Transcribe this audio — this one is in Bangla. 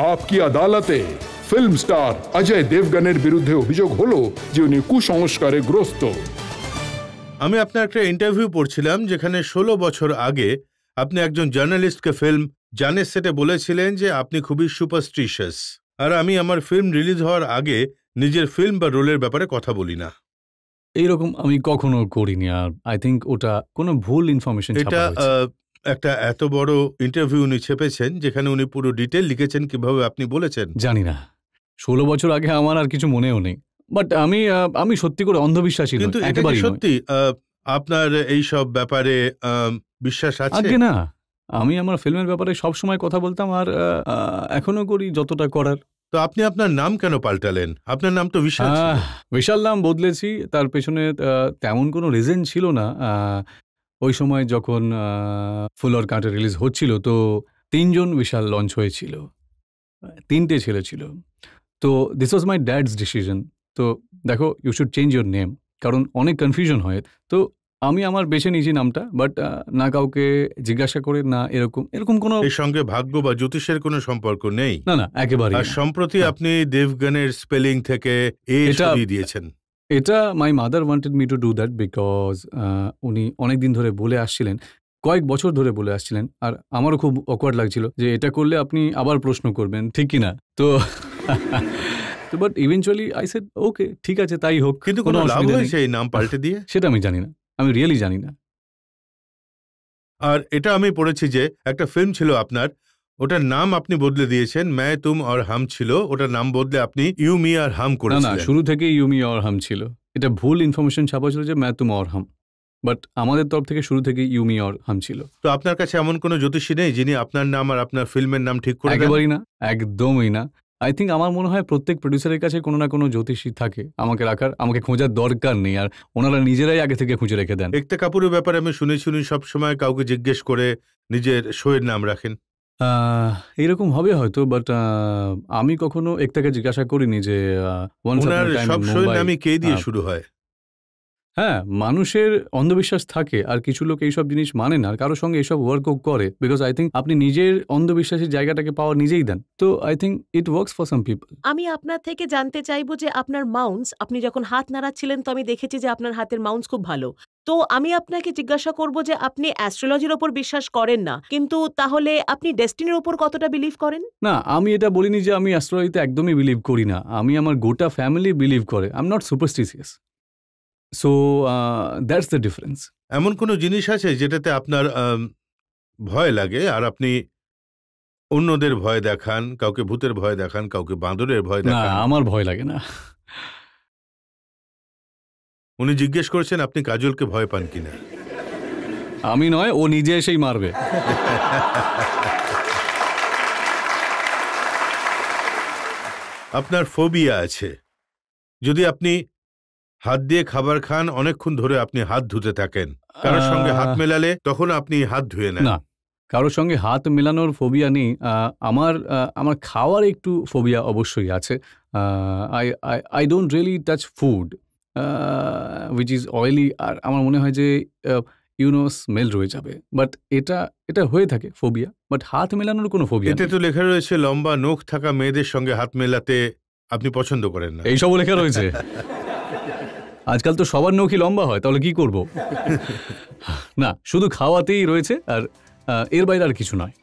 আপকি আদালতে ফিল্ম স্টার অজয় দেবগনের বিরুদ্ধে অভিযোগ হলো যে উনি কুসংস্কারে গ্রস্ত। আমি আপনার একটা ইন্টারভিউ পড়ছিলাম যেখানে 16 বছর আগে আপনি একজন জার্নালিস্টকে ফিল্ম জানের সেটে বলেছিলেন যে আপনি খুবই সুপারস্টিশিয়াস, আর আমি আমার ফিল্ম রিলিজ হওয়ার আগে নিজের ফিল্ম বা রোলের ব্যাপারে কথা বলি না। এইরকম আমি কখনো করিনি, আর আই থিঙ্ক ওটা কোনো ভুল ইনফরমেশন। এটা একটা এত বড় ইন্টারভিউ উনি ছেপেছেন যেখানে উনি পুরো ডিটেল লিখেছেন কিভাবে আপনি বলেছেন। জানি না, 16 বছর আগে আমার আর কিছু মনেও নেই, বাট আমি সত্যি করে অন্ধবিশ্বাসী নই, কিন্তু একেবারেই সত্যি আপনার এই সব ব্যাপারে বিশ্বাস আছে? আগে না, আমি আমার ফিল্মের ব্যাপারে সব সময় কথা বলতাম, আর এখনো করি যতটা করার। তো আপনি আপনার নাম কেন পাল্টালেন? আপনার নাম তো বিশাল ছিল। বিশাল নাম বদলেছি, তার পেছনে তেমন কোনো রিজন ছিল না। ওই সময় যখন ফুল অর কাঁটা রিলিজ হচ্ছিল, তো 3 জন বিশাল লঞ্চ হয়েছিল, 3টে ছেলে ছিল। তো this was my dad's decision. তো দেখো, you should change your name, কারণ অনেক কনফিউশন হয়। তো আমি আমার বেছে নিয়েছি নামটা, বাট না কাউকে জিজ্ঞাসা করে, না এরকম কোনো এর সঙ্গে ভাগ্য বা জ্যোতিষের কোনো সম্পর্ক নেই। না না, একেবারে। আর সম্প্রতি আপনি দেবগনের স্পেলিং থেকে সরিয়ে দিয়েছেন। এটা my mother wanted me to do that, because উনি অনেকদিন ধরে বলে আসছিলেন, কয়েক বছর ধরে বলে আসছিলেন, আর আমারও খুব অকওয়ার্ড লাগছিল যে এটা করলে আপনি আবার প্রশ্ন করবেন, ঠিক কি না? তো বাট ইভেনচুয়ালি আই সেড ওকে, ঠিক আছে, তাই হোক। কিন্তু কোনো লাভ হয়েছে এই নাম পাল্টে দিয়ে? সেটা আমি জানি না, আমি রিয়েলি জানি না। আর এটা আমি পড়েছি যে একটা ফিল্ম ছিল আপনার, ওটার নাম আপনি বদলে দিয়েছেন, मैं तुम और हम ছিল, ওটার নাম বদলে আপনি ইউ মি আর হাম করেছিলেন। না, শুরু থেকেই ইউ মি আর হাম ছিল। এটা ভুল ইনফরমেশন ছাপা ছিল যে मैं तुम और हम, বাট আমাদের তরফ থেকে শুরু থেকেই ইউ মি আর হাম ছিল। তো আপনার কাছে এমন কোনো জ্যোতিষী নেই যিনি আপনার নাম আর আপনার ফিল্মের নাম ঠিক করে দেন? একেবারেই না, একদমই না। আই থিঙ্ক আমার মনে হয় প্রত্যেক প্রডিউসারের কাছে কোনো না কোনো জ্যোতিষী থাকে আমাকে রাখার, আমাকে খোঁজার দরকার নেই, আর ওনারা নিজেরাই আগে থেকে খুঁজে রেখে দেন। একতা কাপুরের ব্যাপারে আমি শুনেছি উনি সবসময় কাউকে জিজ্ঞেস করে নিজের শোয়ের নাম রাখেন। এরকম হবে হয়তো, বাট আমি কখনো একতাকে জিজ্ঞাসা করিনি যে ওনার সব শোয়ের নামই কে দিয়ে শুরু হয়। হ্যাঁ, মানুষের অন্ধবিশ্বাস থাকে, আর কিছু লোক এইসব জিনিস মানে না, কারোর সঙ্গে এইসব ওয়ার্কও করে, বিকজ আই থিঙ্ক আপনি নিজের অন্ধবিশ্বাসের জায়গাটাকে পাওয়ার নিজেই দেন। তো I think it works for some people. আমি আপনার থেকে জানতে চাইবো যে আপনার মাউন্টস, আপনি যখন হাত নাড়াচ্ছিলেন তো আমি দেখেছি যে আপনার হাতের মাউন্টস খুব ভালো। তো আমি আপনাকে জিজ্ঞাসা করব যে আপনি অ্যাস্ট্রোলজির ওপর বিশ্বাস করেন না, কিন্তু তাহলে আপনি ডেস্টিনির ওপর কতটা বিলিভ করেন? না, আমি এটা বলিনি যে আমি অ্যাস্ট্রোলজিতে একদমই বিলিভ করি না। আমি আমার গোটা ফ্যামিলি বিলিভ করে। I am not superstitious. So that's the difference. এমন কোনো জিনিস আছে যেটাতে আপনার ভয় লাগে আর আপনি অন্যদের ভয় দেখান, কাউকে ভূতের ভয় দেখান, কাউকে বাঁদরের ভয় দেখান? না, আমার ভয় লাগে না। উনি জিজ্ঞেস করেছেন আপনি কাজলকে ভয় পান কিনা। আমি নয়, ও নিজে এসেই মারবে। আপনার ফোবিয়া আছে, যদি আপনি হাত দিয়ে খাবার খান অনেকক্ষণ ধরে আপনি হাত ধুতে থাকেন, কারোর সঙ্গে হাত মেলালে তখন আপনি হাত ধুয়ে নেন? না, কারোর সঙ্গে হাত মেলানোর ফোবিয়া নেই। আমার খাওয়ার একটু ফোবিয়া অবশ্যই আছে। I don't really touch food which is oily, আর আমার মনে হয় যে স্মেল রয়ে যাবে, বাট এটা হয়ে থাকে ফোবিয়া, বাট হাত মেলানোর কোনো ফোবিয়া। এতে তো লেখা রয়েছে লম্বা নখ থাকা মেয়েদের সঙ্গে হাত মেলাতে আপনি পছন্দ করেন না। এইসবও লেখা রয়েছে? আজকাল তো সবার নখই লম্বা হয়, তাহলে কি করব? না, শুধু খাওয়াতেই রয়েছে, আর এর বাইরে আর কিছু নয়।